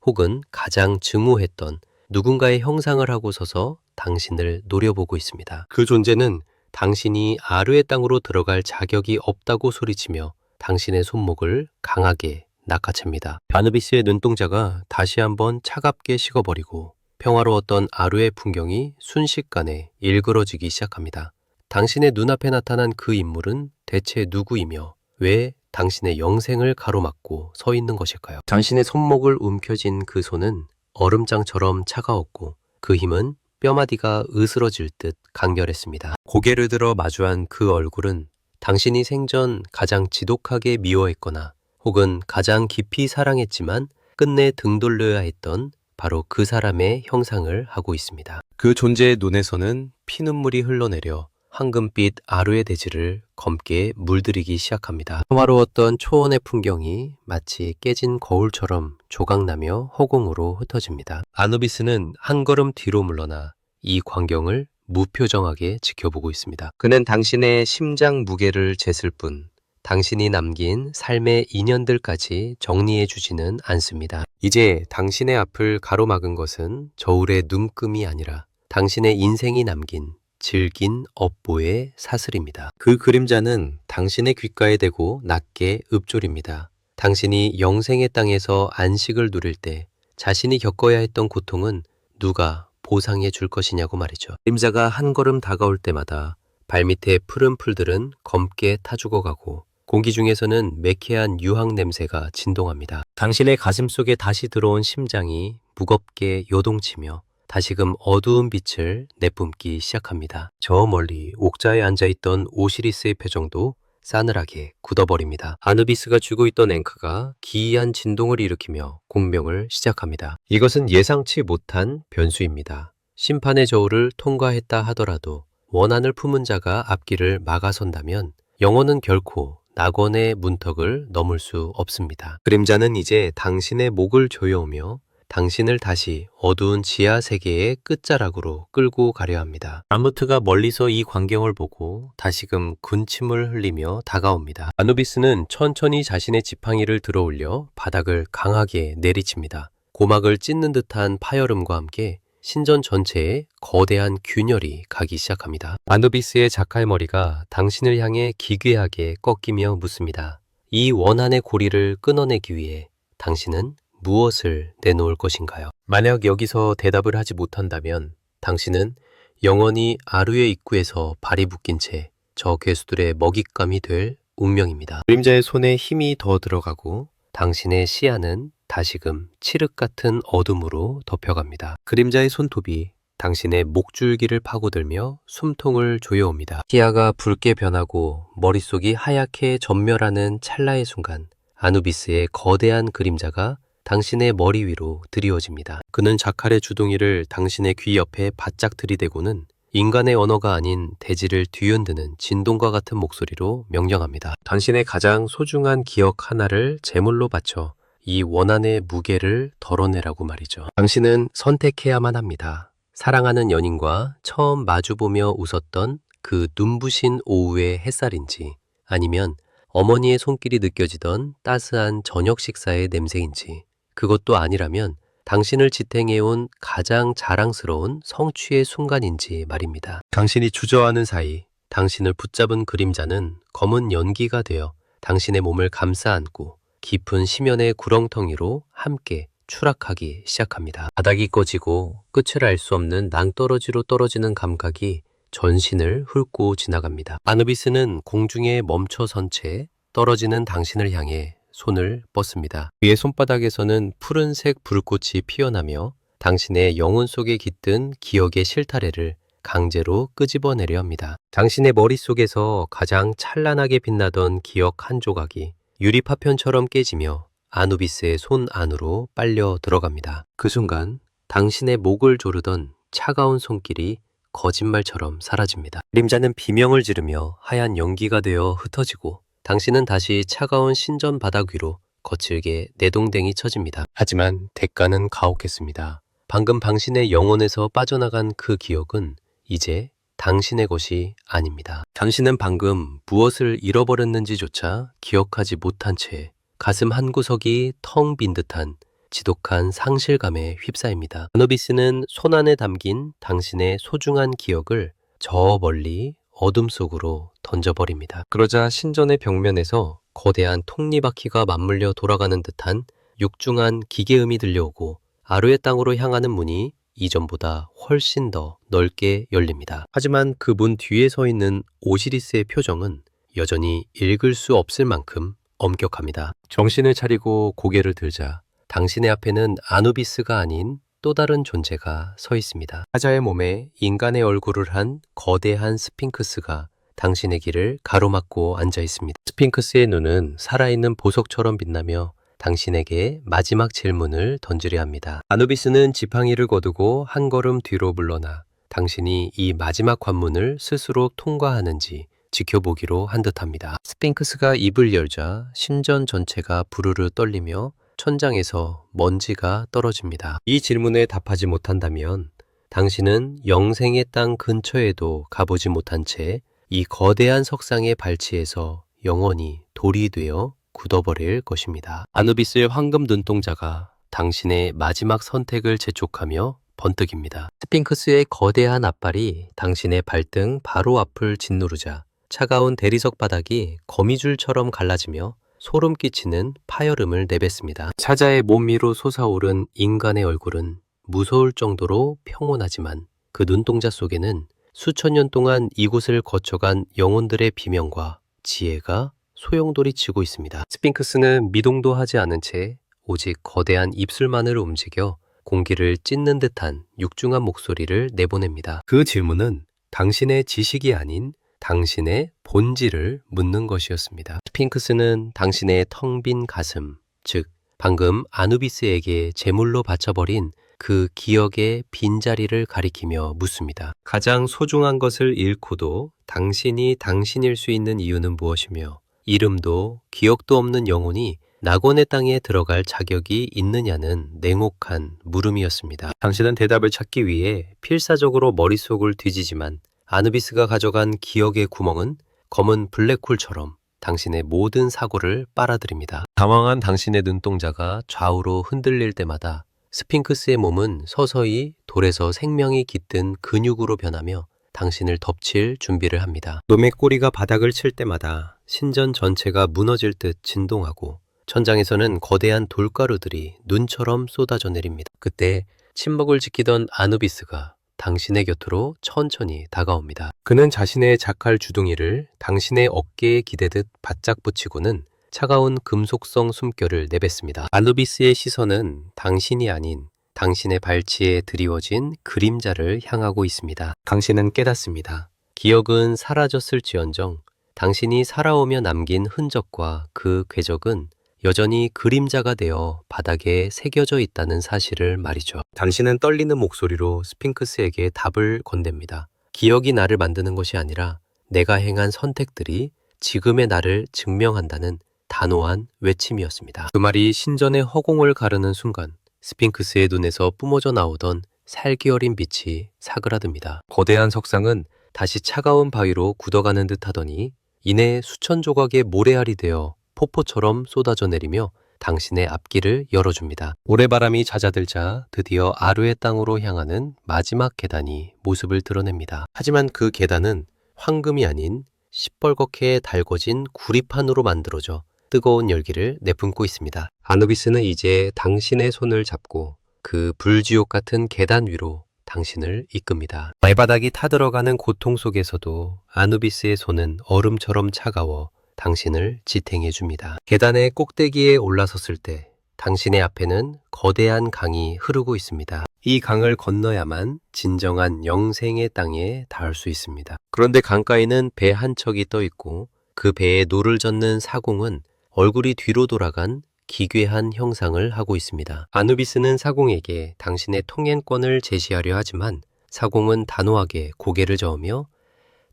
혹은 가장 증오했던 누군가의 형상을 하고 서서 당신을 노려보고 있습니다. 그 존재는 당신이 아르의 땅으로 들어갈 자격이 없다고 소리치며 당신의 손목을 강하게 낚아챕니다. 아누비스의 눈동자가 다시 한번 차갑게 식어버리고 평화로웠던 아루의 풍경이 순식간에 일그러지기 시작합니다. 당신의 눈앞에 나타난 그 인물은 대체 누구이며 왜 당신의 영생을 가로막고 서 있는 것일까요? 당신의 손목을 움켜쥔 그 손은 얼음장처럼 차가웠고 그 힘은 뼈마디가 으스러질 듯 강렬했습니다. 고개를 들어 마주한 그 얼굴은 당신이 생전 가장 지독하게 미워했거나 혹은 가장 깊이 사랑했지만 끝내 등 돌려야 했던 바로 그 사람의 형상을 하고 있습니다. 그 존재의 눈에서는 피눈물이 흘러내려 황금빛 아루의 대지를 검게 물들이기 시작합니다. 평화로웠던 초원의 풍경이 마치 깨진 거울처럼 조각나며 허공으로 흩어집니다. 아누비스는 한 걸음 뒤로 물러나 이 광경을 무표정하게 지켜보고 있습니다. 그는 당신의 심장 무게를 쟀을 뿐 당신이 남긴 삶의 인연들까지 정리해 주지는 않습니다. 이제 당신의 앞을 가로막은 것은 저울의 눈금이 아니라 당신의 인생이 남긴 질긴 업보의 사슬입니다. 그 그림자는 당신의 귓가에 대고 낮게 읊조립니다. 당신이 영생의 땅에서 안식을 누릴 때 자신이 겪어야 했던 고통은 누가 보상해 줄 것이냐고 말이죠. 그림자가 한 걸음 다가올 때마다 발밑의 푸른 풀들은 검게 타 죽어가고 공기 중에서는 매캐한 유황 냄새가 진동합니다. 당신의 가슴 속에 다시 들어온 심장이 무겁게 요동치며 다시금 어두운 빛을 내뿜기 시작합니다. 저 멀리 옥자에 앉아있던 오시리스의 표정도 싸늘하게 굳어버립니다. 아누비스가 쥐고 있던 앵크가 기이한 진동을 일으키며 공명을 시작합니다. 이것은 예상치 못한 변수입니다. 심판의 저울을 통과했다 하더라도 원한을 품은 자가 앞길을 막아선다면 영혼은 결코 낙원의 문턱을 넘을 수 없습니다. 그림자는 이제 당신의 목을 조여오며 당신을 다시 어두운 지하 세계의 끝자락으로 끌고 가려 합니다. 아무트가 멀리서 이 광경을 보고 다시금 군침을 흘리며 다가옵니다. 아누비스는 천천히 자신의 지팡이를 들어올려 바닥을 강하게 내리칩니다. 고막을 찢는 듯한 파열음과 함께 신전 전체에 거대한 균열이 가기 시작합니다. 아누비스의 자칼머리가 당신을 향해 기괴하게 꺾이며 묻습니다. 이 원한의 고리를 끊어내기 위해 당신은 무엇을 내놓을 것인가요? 만약 여기서 대답을 하지 못한다면 당신은 영원히 아루의 입구에서 발이 묶인 채 저 괴수들의 먹잇감이 될 운명입니다. 그림자의 손에 힘이 더 들어가고 당신의 시야는 다시금 칠흑 같은 어둠으로 덮여갑니다. 그림자의 손톱이 당신의 목줄기를 파고들며 숨통을 조여옵니다. 시야가 붉게 변하고 머릿속이 하얗게 전멸하는 찰나의 순간 아누비스의 거대한 그림자가 당신의 머리 위로 드리워집니다. 그는 자칼의 주둥이를 당신의 귀 옆에 바짝 들이대고는 인간의 언어가 아닌 대지를 뒤흔드는 진동과 같은 목소리로 명령합니다. 당신의 가장 소중한 기억 하나를 제물로 바쳐 이 원한의 무게를 덜어내라고 말이죠. 당신은 선택해야만 합니다. 사랑하는 연인과 처음 마주보며 웃었던 그 눈부신 오후의 햇살인지 아니면 어머니의 손길이 느껴지던 따스한 저녁 식사의 냄새인지 그것도 아니라면 당신을 지탱해온 가장 자랑스러운 성취의 순간인지 말입니다. 당신이 주저하는 사이 당신을 붙잡은 그림자는 검은 연기가 되어 당신의 몸을 감싸 안고 깊은 심연의 구렁텅이로 함께 추락하기 시작합니다. 바닥이 꺼지고 끝을 알 수 없는 낭떠러지로 떨어지는 감각이 전신을 훑고 지나갑니다. 아누비스는 공중에 멈춰선 채 떨어지는 당신을 향해 손을 뻗습니다. 그의 손바닥에서는 푸른색 불꽃이 피어나며 당신의 영혼 속에 깃든 기억의 실타래를 강제로 끄집어내려 합니다. 당신의 머릿속에서 가장 찬란하게 빛나던 기억 한 조각이 유리파편처럼 깨지며 아누비스의 손 안으로 빨려 들어갑니다. 그 순간 당신의 목을 조르던 차가운 손길이 거짓말처럼 사라집니다. 그림자는 비명을 지르며 하얀 연기가 되어 흩어지고 당신은 다시 차가운 신전 바닥 위로 거칠게 내동댕이 쳐집니다. 하지만 대가는 가혹했습니다. 방금 당신의 영혼에서 빠져나간 그 기억은 이제 당신의 것이 아닙니다. 당신은 방금 무엇을 잃어버렸는지조차 기억하지 못한 채 가슴 한구석이 텅 빈 듯한 지독한 상실감에 휩싸입니다. 아누비스는 손 안에 담긴 당신의 소중한 기억을 저 멀리 어둠 속으로 던져버립니다. 그러자 신전의 벽면에서 거대한 톱니바퀴가 맞물려 돌아가는 듯한 육중한 기계음이 들려오고 아루의 땅으로 향하는 문이 이전보다 훨씬 더 넓게 열립니다. 하지만 그 문 뒤에 서 있는 오시리스의 표정은 여전히 읽을 수 없을 만큼 엄격합니다. 정신을 차리고 고개를 들자 당신의 앞에는 아누비스가 아닌 또 다른 존재가 서 있습니다. 사자의 몸에 인간의 얼굴을 한 거대한 스핑크스가 당신의 길을 가로막고 앉아 있습니다. 스핑크스의 눈은 살아있는 보석처럼 빛나며 당신에게 마지막 질문을 던지려 합니다. 아누비스는 지팡이를 거두고 한 걸음 뒤로 물러나 당신이 이 마지막 관문을 스스로 통과하는지 지켜보기로 한 듯합니다. 스핑크스가 입을 열자 신전 전체가 부르르 떨리며 천장에서 먼지가 떨어집니다. 이 질문에 답하지 못한다면 당신은 영생의 땅 근처에도 가보지 못한 채 이 거대한 석상의 발치에서 영원히 돌이 되어 굳어버릴 것입니다. 아누비스의 황금 눈동자가 당신의 마지막 선택을 재촉하며 번뜩입니다. 스핑크스의 거대한 앞발이 당신의 발등 바로 앞을 짓누르자 차가운 대리석 바닥이 거미줄처럼 갈라지며 소름 끼치는 파열음을 내뱉습니다. 사자의 몸 위로 솟아오른 인간의 얼굴은 무서울 정도로 평온하지만 그 눈동자 속에는 수천 년 동안 이곳을 거쳐간 영혼들의 비명과 지혜가 소용돌이 치고 있습니다. 스핑크스는 미동도 하지 않은 채 오직 거대한 입술만을 움직여 공기를 찢는 듯한 육중한 목소리를 내보냅니다. 그 질문은 당신의 지식이 아닌 당신의 본질을 묻는 것이었습니다. 스핑크스는 당신의 텅 빈 가슴, 즉 방금 아누비스에게 제물로 바쳐버린 그 기억의 빈자리를 가리키며 묻습니다. 가장 소중한 것을 잃고도 당신이 당신일 수 있는 이유는 무엇이며 이름도 기억도 없는 영혼이 낙원의 땅에 들어갈 자격이 있느냐는 냉혹한 물음이었습니다. 당신은 대답을 찾기 위해 필사적으로 머릿속을 뒤지지만 아누비스가 가져간 기억의 구멍은 검은 블랙홀처럼 당신의 모든 사고를 빨아들입니다. 당황한 당신의 눈동자가 좌우로 흔들릴 때마다 스핑크스의 몸은 서서히 돌에서 생명이 깃든 근육으로 변하며 당신을 덮칠 준비를 합니다. 놈의 꼬리가 바닥을 칠 때마다 신전 전체가 무너질 듯 진동하고 천장에서는 거대한 돌가루들이 눈처럼 쏟아져 내립니다. 그때 침묵을 지키던 아누비스가 당신의 곁으로 천천히 다가옵니다. 그는 자신의 자칼 주둥이를 당신의 어깨에 기대듯 바짝 붙이고는 차가운 금속성 숨결을 내뱉습니다. 아누비스의 시선은 당신이 아닌 당신의 발치에 드리워진 그림자를 향하고 있습니다. 당신은 깨닫습니다. 기억은 사라졌을지언정 당신이 살아오며 남긴 흔적과 그 궤적은 여전히 그림자가 되어 바닥에 새겨져 있다는 사실을 말이죠. 당신은 떨리는 목소리로 스핑크스에게 답을 건넵니다. 기억이 나를 만드는 것이 아니라 내가 행한 선택들이 지금의 나를 증명한다는 단호한 외침이었습니다. 그 말이 신전의 허공을 가르는 순간 스핑크스의 눈에서 뿜어져 나오던 살기 어린 빛이 사그라듭니다. 거대한 석상은 다시 차가운 바위로 굳어가는 듯 하더니 이내 수천 조각의 모래알이 되어 폭포처럼 쏟아져 내리며 당신의 앞길을 열어줍니다. 모래바람이 잦아들자 드디어 아루의 땅으로 향하는 마지막 계단이 모습을 드러냅니다. 하지만 그 계단은 황금이 아닌 시뻘겋게 달궈진 구리판으로 만들어져 뜨거운 열기를 내뿜고 있습니다. 아누비스는 이제 당신의 손을 잡고 그 불지옥 같은 계단 위로 당신을 이끕니다. 발바닥이 타들어가는 고통 속에서도 아누비스의 손은 얼음처럼 차가워 당신을 지탱해 줍니다. 계단의 꼭대기에 올라섰을 때 당신의 앞에는 거대한 강이 흐르고 있습니다. 이 강을 건너야만 진정한 영생의 땅에 닿을 수 있습니다. 그런데 강가에는 배 한 척이 떠 있고 그 배에 노를 젓는 사공은 얼굴이 뒤로 돌아간 기괴한 형상을 하고 있습니다. 아누비스는 사공에게 당신의 통행권을 제시하려 하지만 사공은 단호하게 고개를 저으며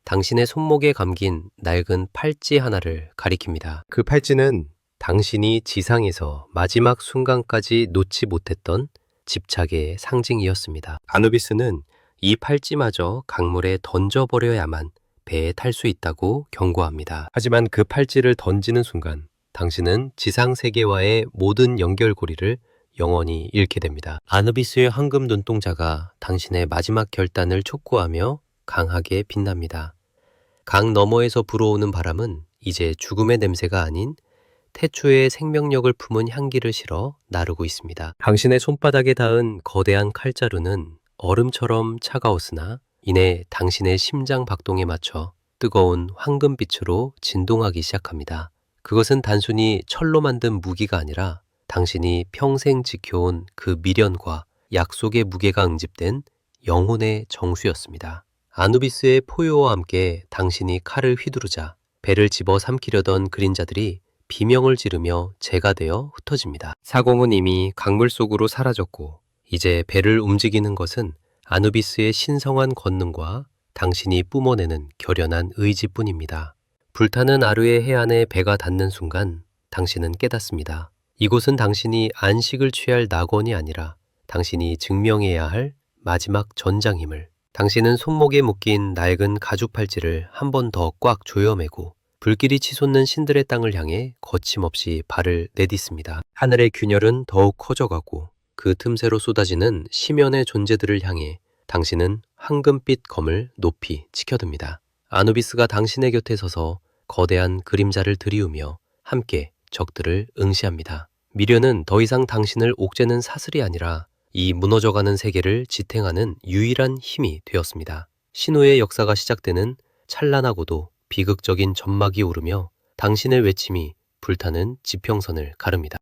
당신의 손목에 감긴 낡은 팔찌 하나를 가리킵니다. 그 팔찌는 당신이 지상에서 마지막 순간까지 놓지 못했던 집착의 상징이었습니다. 아누비스는 이 팔찌마저 강물에 던져버려야만 배에 탈 수 있다고 경고합니다. 하지만 그 팔찌를 던지는 순간 당신은 지상 세계와의 모든 연결고리를 영원히 잃게 됩니다. 아누비스의 황금 눈동자가 당신의 마지막 결단을 촉구하며 강하게 빛납니다. 강 너머에서 불어오는 바람은 이제 죽음의 냄새가 아닌 태초의 생명력을 품은 향기를 실어 나르고 있습니다. 당신의 손바닥에 닿은 거대한 칼자루는 얼음처럼 차가웠으나 이내 당신의 심장 박동에 맞춰 뜨거운 황금빛으로 진동하기 시작합니다. 그것은 단순히 철로 만든 무기가 아니라 당신이 평생 지켜온 그 미련과 약속의 무게가 응집된 영혼의 정수였습니다. 아누비스의 포효와 함께 당신이 칼을 휘두르자 배를 집어 삼키려던 그림자들이 비명을 지르며 재가 되어 흩어집니다. 사공은 이미 강물 속으로 사라졌고 이제 배를 움직이는 것은 아누비스의 신성한 권능과 당신이 뿜어내는 결연한 의지뿐입니다. 불타는 아루의 해안에 배가 닿는 순간 당신은 깨닫습니다. 이곳은 당신이 안식을 취할 낙원이 아니라 당신이 증명해야 할 마지막 전장임을. 당신은 손목에 묶인 낡은 가죽 팔찌를 한 번 더 꽉 조여매고 불길이 치솟는 신들의 땅을 향해 거침없이 발을 내딛습니다. 하늘의 균열은 더욱 커져가고 그 틈새로 쏟아지는 심연의 존재들을 향해 당신은 황금빛 검을 높이 치켜듭니다. 아누비스가 당신의 곁에 서서 거대한 그림자를 들이우며 함께 적들을 응시합니다. 미련은 더 이상 당신을 옥죄는 사슬이 아니라 이 무너져가는 세계를 지탱하는 유일한 힘이 되었습니다. 신후의 역사가 시작되는 찬란하고도 비극적인 점막이 오르며 당신의 외침이 불타는 지평선을 가릅니다.